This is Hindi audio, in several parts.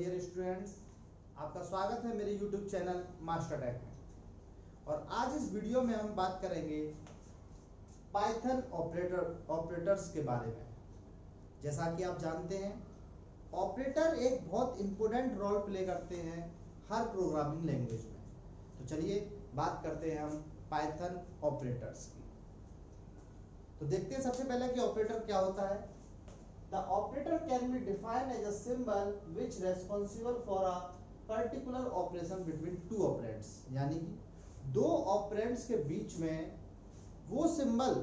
डियर स्टूडेंट्स, आपका स्वागत है मेरे YouTube चैनल मास्टर टेक में। और आज इस वीडियो में हम बात करेंगे पाइथन ऑपरेटर्स के बारे में। जैसा कि आप जानते हैं, ऑपरेटर एक बहुत इंपॉर्टेंट रोल प्ले करते हैं हर प्रोग्रामिंग लैंग्वेज में। तो चलिए बात करते हैं हम पाइथन ऑपरेटर्स की। तो देखते हैं सबसे पहले कि ऑपरेटर क्या होता है। The operator can be defined as a symbol which responsible for a particular operation between two operands। यानी कि दो ऑपरेंड्स के बीच में वो सिंबल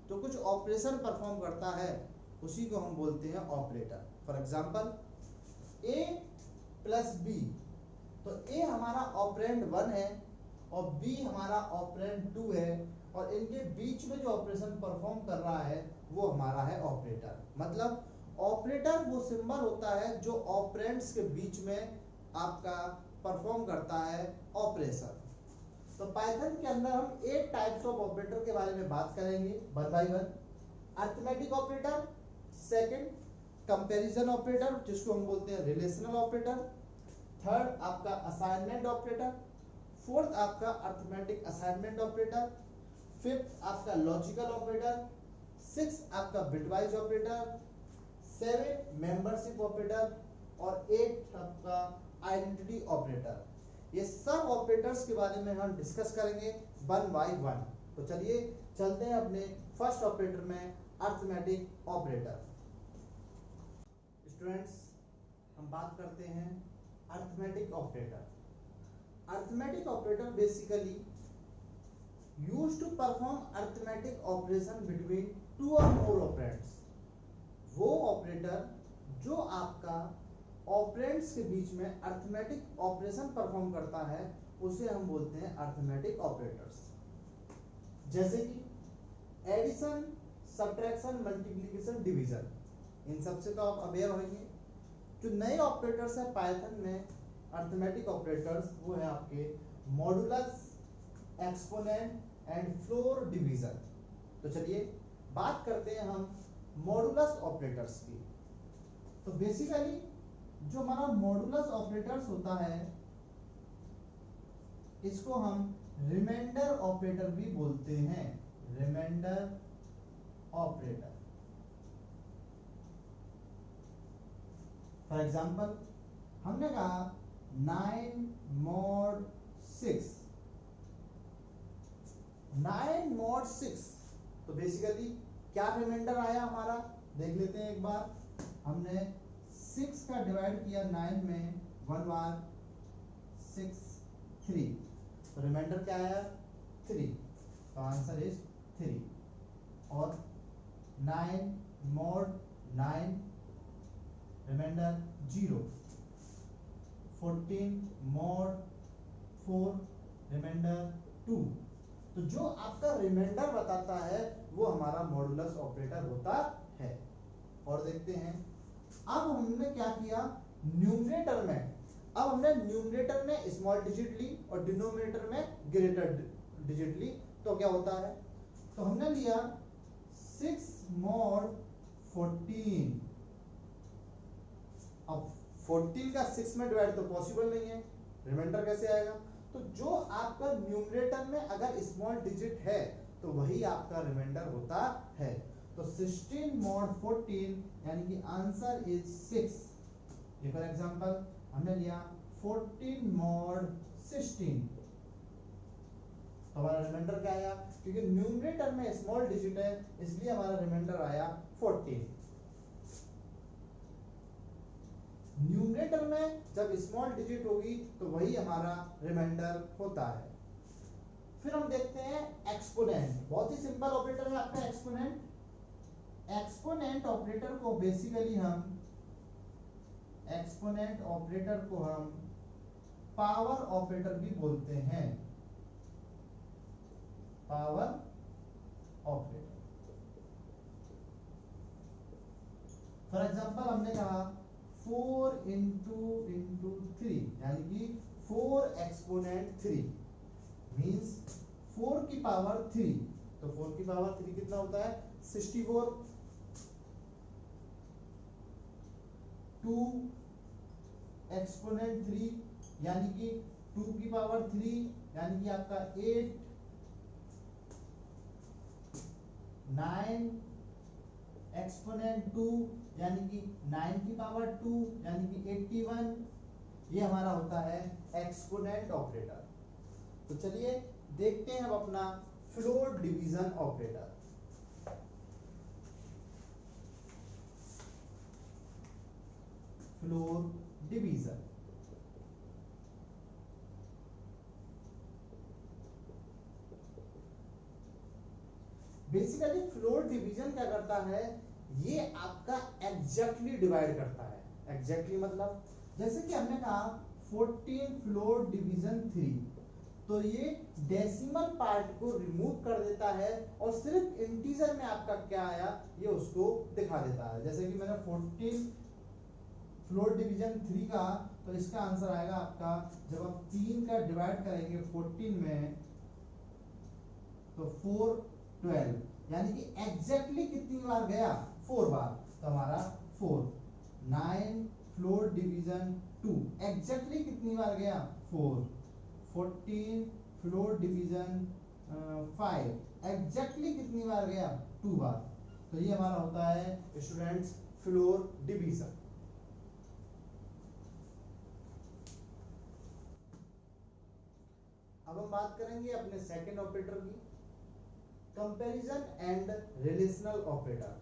जो कुछ ऑपरेशन परफॉर्म करता है उसी को हम बोलते हैं operator. For example a plus b, तो a हमारा ऑपरेंड 1 है और b हमारा ऑपरेंड 2 है, और इनके बीच में जो ऑपरेशन परफॉर्म कर रहा है वो हमारा है ऑपरेटर। मतलब ऑपरेटर वो सिंबल होता है जो ऑपरेंड्स के बीच में आपका परफॉर्म करता है ऑपरेशन। तो पाइथन के अंदर हम 8 टाइप्स ऑफ ऑपरेटर के बारे में बात करेंगे one by one. Arithmetic operator, second comparison operator जिसको हम बोलते हैं रिलेशनल ऑपरेटर, थर्ड आपका असाइनमेंट ऑपरेटर, फोर्थ आपका अरिथमेटिक असाइनमेंट ऑपरेटर, फिफ्थ आपका लॉजिकल ऑपरेटर, सिक्स आपका बिटवाइज ऑपरेटर, 7 मेंबरशिप ऑपरेटर और 8 आपका आइडेंटिटी ऑपरेटर। ये सब ऑपरेटर्स के बारे में हम डिस्कस करेंगे वन बाय वन। तो चलिए चलते हैं अपने फर्स्ट ऑपरेटर में, अरिथमेटिक ऑपरेटर। स्टूडेंट्स, हम बात करते हैं arithmetic operator. Arithmetic operator basically used to perform arithmetic operation between two और मोर ऑपरेंड्स। वो ऑपरेटर जो आपका ऑपरेंड्स के बीच में अरिथमेटिक ऑपरेशन परफॉर्म करता है उसे हम बोलते हैं अरिथमेटिक ऑपरेटर्स। जैसे कि एडिशन, सब्ट्रैक्शन, मल्टीप्लिकेशन, डिवीजन, इन सबसे तो आप अवेयर होंगे। जो नए ऑपरेटर्स है पाइथन में अरिथमेटिक ऑपरेटर्स, वो है आपके modulus, exponent and floor division. तो चलिए बात करते हैं हम मॉडुलस ऑपरेटर्स की। तो बेसिकली जो हमारा मॉडुलस ऑपरेटर्स होता है इसको हम रिमाइंडर ऑपरेटर भी बोलते हैं। Reminder operator. फॉर एग्जांपल हमने कहा 9 mod 6, 9 mod 6, तो बेसिकली क्या रिमाइंडर आया हमारा, देख लेते हैं एक बार। हमने 6 का डिवाइड किया 9 में, 1 बार 6 3, तो रिमाइंडर क्या आया 3, तो आंसर इज 3। और 9 mod 9 रिमाइंडर 0, 14 mod 4 रिमाइंडर 2। तो जो आपका रिमाइंडर बताता है वो हमारा मॉडुलस ऑपरेटर होता है। और देखते हैं अब हमने क्या किया न्यूमरेटर में। अब हमने न्यूमरेटर में स्मॉल डिजिट ली और डिनोमिनेटर में ग्रेटर डिजिट ली। तो क्या होता है, तो हमने लिया 6 mod 14। अब 14 का 6 में डिवाइड तो पॉसिबल नहीं है, रिमाइंडर कैसे आएगा। तो जो आपका न्यूमरेटर में अगर स्मॉल डिजिट है तो वही आपका रिमाइंडर होता है। तो 16 mod 14 यानी कि आंसर इज 6। फॉर एग्जांपल हमने लिया 14 mod 16, तो हमारा रिमाइंडर क्या आया, क्योंकि न्यूमरेटर में स्मॉल डिजिट है इसलिए हमारा रिमाइंडर आया 14। न्यूमरेटर में जब स्मॉल डिजिट होगी तो वही हमारा रिमाइंडर होता है। फिर हम देखते हैं एक्सपोनेंट। बहुत ही सिंपल ऑपरेटर है आपका एक्सपोनेंट। एक्सपोनेंट ऑपरेटर को बेसिकली हम पावर ऑपरेटर भी बोलते हैं। Power operator. फॉर एग्जांपल हमने कहा 4 into 3 यानी कि 4 एक्सपोनेंट 3 मींस 4 की पावर 3। तो 4 की पावर 3 कितना होता है 64। 2 एक्सपोनेंट 3 यानी कि 2 की पावर 3 यानी कि आपका 8, 9 एक्सपोनेंट 2 यानी कि 9 की पावर 2 यानी कि 81, ये हमारा होता है एक्सपोनेंट ऑपरेटर। तो चलिए देखते हैं अब अपना floor division operator. Floor division basically floor division क्या करता है, ये आपका एग्जैक्टली डिवाइड करता है। एग्जैक्टली मतलब जैसे कि हमने कहा 14 फ्लोर डिवीजन 3, तो ये डेसिमल पार्ट को रिमूव कर देता है और सिर्फ इंटीजर में आपका क्या आया ये उसको दिखा देता है। जैसे कि मैंने 14 फ्लोर डिवीजन 3 का, तो इसका आंसर आएगा आपका, जब आप 3 का डिवाइड करेंगे 14 में तो 4 12, यानी कि एग्जैक्टली कितनी बार गया, 4 बार, तो हमारा 4। 9 फ्लोर डिवीजन 2 एग्जैक्टली कितनी बार गया, 4। 14 फ्लोर डिवीजन 5 एग्जैक्टली कितनी बार गया, 2 बार। तो ये हमारा होता है स्टूडेंट्स फ्लोर डिवीजन। अब हम बात करेंगे अपने सेकंड ऑपरेटर की, कंपैरिजन एंड रिलेशनल ऑपरेटर,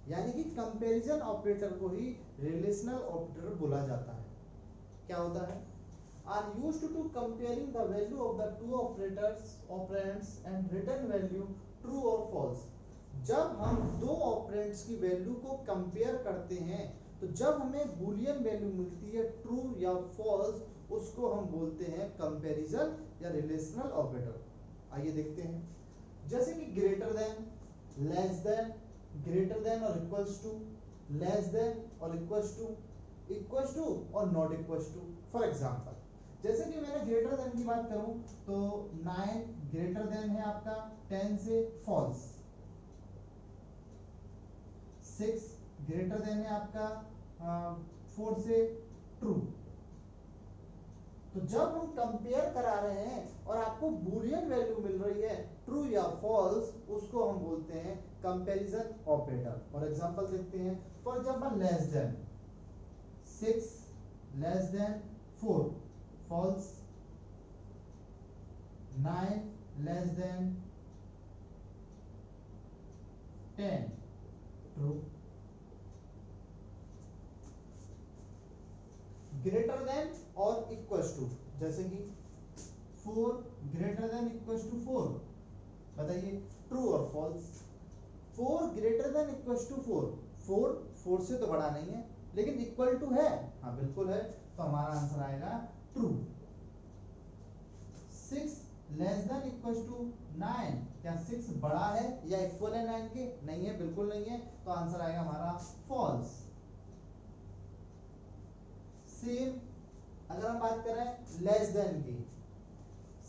यानी कि कंपैरिजन ऑपरेटर को ही रिलेशनल ऑपरेटर बोला जाता है। क्या होता है, are used to comparing the value of the two operands and return value true or false। जब हम दो ऑपरेंड्स की वैल्यू को कंपेयर करते हैं तो जब हमें बूलियन वैल्यू मिलती है ट्रू या फॉल्स, उसको हम बोलते हैं कंपैरिजन या रिलेशनल ऑपरेटर। आइए देखते हैं, जैसे कि greater than, less than, greater than और इक्वल्स टू, लेस देन और इक्वल्स टू और not equals to. For example जैसे कि मैंने ग्रेटर देन की बात करूं तो 9 ग्रेटर देन है आपका 10 से, फॉल्स। 6 ग्रेटर देन है आपका 4 से, ट्रू। तो जब हम कंपेयर करा रहे हैं और आपको बूलियन वैल्यू मिल रही है ट्रू या फॉल्स, उसको हम बोलते हैं कंपैरिजन ऑपरेटर। फॉर एग्जांपल देखते हैं, for example less than 6 less than 4 false, 9 less than 10 true. Greater than और इक्वल्स टू, जैसे कि 4 ग्रेटर देन इक्वल्स टू 4, बताइए ट्रू और false. 4 greater than equals to 4, 4 से तो बड़ा नहीं है लेकिन इक्वल टू है, हाँ बिल्कुल है, तो हमारा आंसर आएगा true. 6 less than equals to 9, क्या 6 बड़ा है या इक्वल है 9 के, नहीं है, बिल्कुल नहीं है, तो आंसर आएगा हमारा फॉल्स। सेम अगर हम बात करें लेस देन की,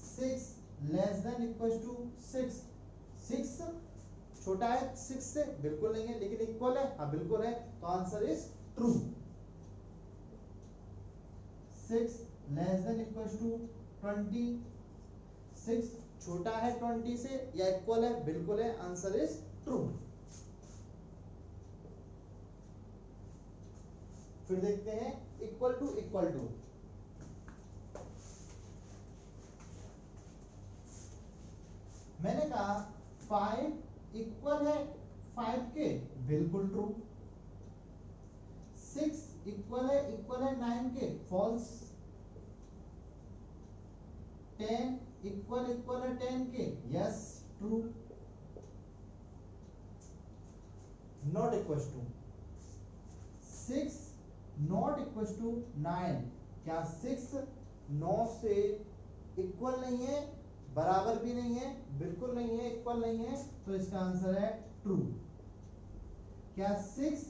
6 लेस देन इक्वल्स टू 6, 6 छोटा है 6 से, बिल्कुल नहीं है, लेकिन इक्वल है, हाँ बिल्कुल है, तो answer is true. 6 less than equals to 20, 6 छोटा है 20 से या इक्वल है, बिल्कुल है, आंसर इज ट्रू। फिर देखते हैं इक्वल टू, मैंने कहा 5 इक्वल है 5 के, बिल्कुल ट्रू। 6 इक्वल है 9 के, फॉल्स। 10 इक्वल है 10 के, yes true. Not equal to 6 not equal to 9, क्या 6 9 से इक्वल नहीं है, बराबर भी नहीं है, बिल्कुल नहीं है, इक्वल नहीं है, तो इसका आंसर है ट्रू। क्या 6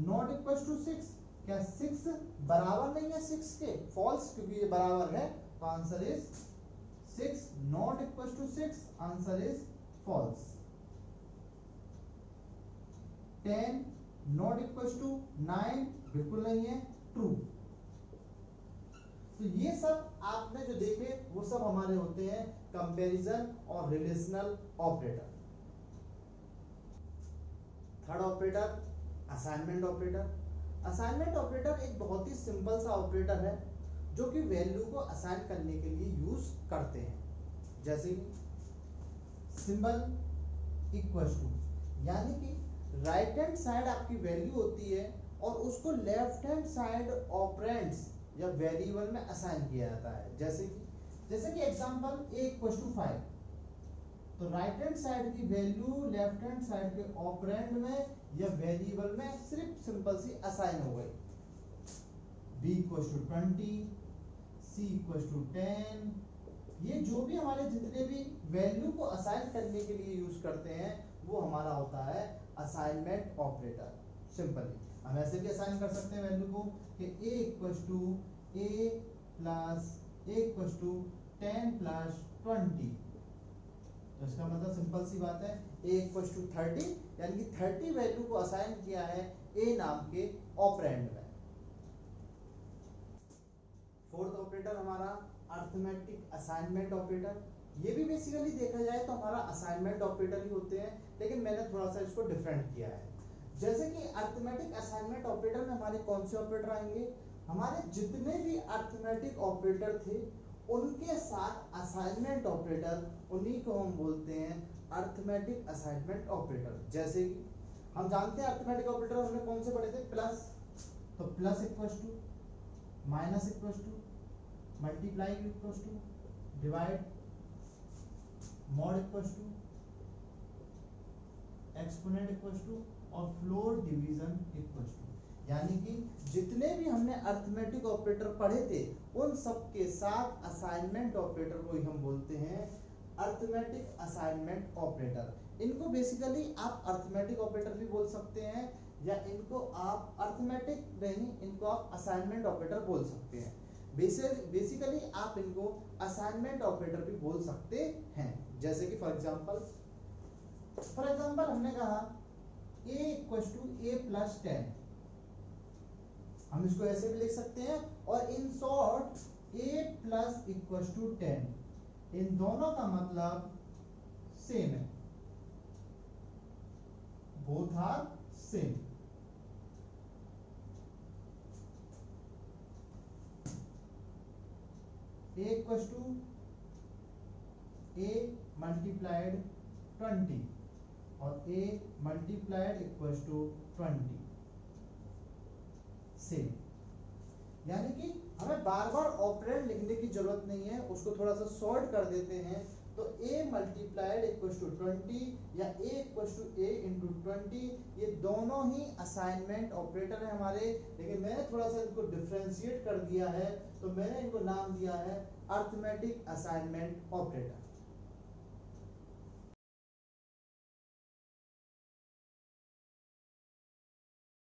नॉट इक्वल टू 6, क्या 6 बराबर नहीं है 6 के, फॉल्स, क्योंकि ये बराबर है, तो answer is 6 not equal to 6, answer is false. 10 not equal to 9, बिल्कुल नहीं है, ट्रू। तो ये सब आपने जो देखे वो सब हमारे होते हैं कंपैरिजन और relational operator. Third operator assignment operator. Assignment operator एक बहुत ही सिंपल सा ऑपरेटर है जो कि वैल्यू को असाइन करने के लिए यूज करते हैं। जैसे कि सिंबल इक्वल टू, यानी कि राइट हैंड साइड आपकी वैल्यू होती है और उसको लेफ्ट हैंड साइड ऑपरेंड्स या वेरिएबल में असाइन किया जाता है। जैसे कि एग्जांपल a इक्वल टू 5, तो राइट हैंड साइड की वैल्यू लेफ्ट हैंड साइड के ऑपरेंड में या वेरिएबल में सिर्फ सिंपल सी असाइन हो गई। b equal to 20, c equal to 10, ये जो भी हमारे जितने भी वैल्यू को असाइन करने के लिए यूज करते हैं वो हमारा होता है असाइनमेंट ऑपरेटर। सिंपली हम ऐसे भी असाइन कर सकते हैं वैल्यू को कि a equal to a plus a equal to 10 plus 20, तो इसका मतलब सिंपल सी बात है a इक्वल टू 30, यानी कि 30 वैल्यू को असाइन किया है a नाम के ऑपरेंड में। फोर्थ ऑपरेटर हमारा अरिथमेटिक असाइनमेंट ऑपरेटर। ये भी बेसिकली देखा जाए तो हमारा असाइनमेंट ऑपरेटर ही होते हैं, लेकिन मैंने थोड़ा सा इसको डिफरेंट किया है। जैसे कि अरिथमेटिक असाइनमेंट ऑपरेटर में हमारे कौन से ऑपरेटर आएंगे, हमारे जितने भी अरिथमेटिक ऑपरेटर थे उनके साथ असाइनमेंट ऑपरेटर, उन्हीं को हम बोलते हैं अरिथमेटिक असाइनमेंट ऑपरेटर। जैसे कि हम जानते हैं अरिथमेटिक ऑपरेटर हमने कौन से पढ़े थे, प्लस, तो plus equal to, minus equal to, multiply equal to, divide, mod equal to, exponent equal to और फ्लोर डिवीजन इक्वल टू। यानी कि जितने भी हमने अरिथमेटिक ऑपरेटर पढ़े थे उन सब के साथ असाइनमेंट ऑपरेटर को ही हम बोलते हैं अरिथमेटिक असाइनमेंट ऑपरेटर। इनको बेसिकली आप अरिथमेटिक ऑपरेटर भी बोल सकते हैं या इनको आप अरिथमेटिक नहीं, इनको आप असाइनमेंट ऑपरेटर बोल सकते हैं। बेसिकली आप इनको असाइनमेंट ऑपरेटर भी बोल सकते हैं। जैसे कि फॉर एग्जांपल हमने कहा a equal to a plus 10, हम इसको ऐसे भी लिख सकते हैं, और in short a plus equal to 10, इन दोनों का मतलब सेम है, both are same. a equal to a multiplied 20 और a multiplied equal to 20 same. यानी कि हमें बार बार ऑपरेंड लिखने की जरूरत नहीं है, उसको थोड़ा सा शॉर्ट कर देते हैं, तो a मल्टीप्लाइड इक्वल टू 20 या a equal to a into 20, ये दोनों ही असाइनमेंट ऑपरेटर है हमारे। लेकिन मैंने थोड़ा सा इनको डिफरेंशिएट कर दिया है, तो मैंने इनको नाम दिया है अरिथमेटिक असाइनमेंट ऑपरेटर।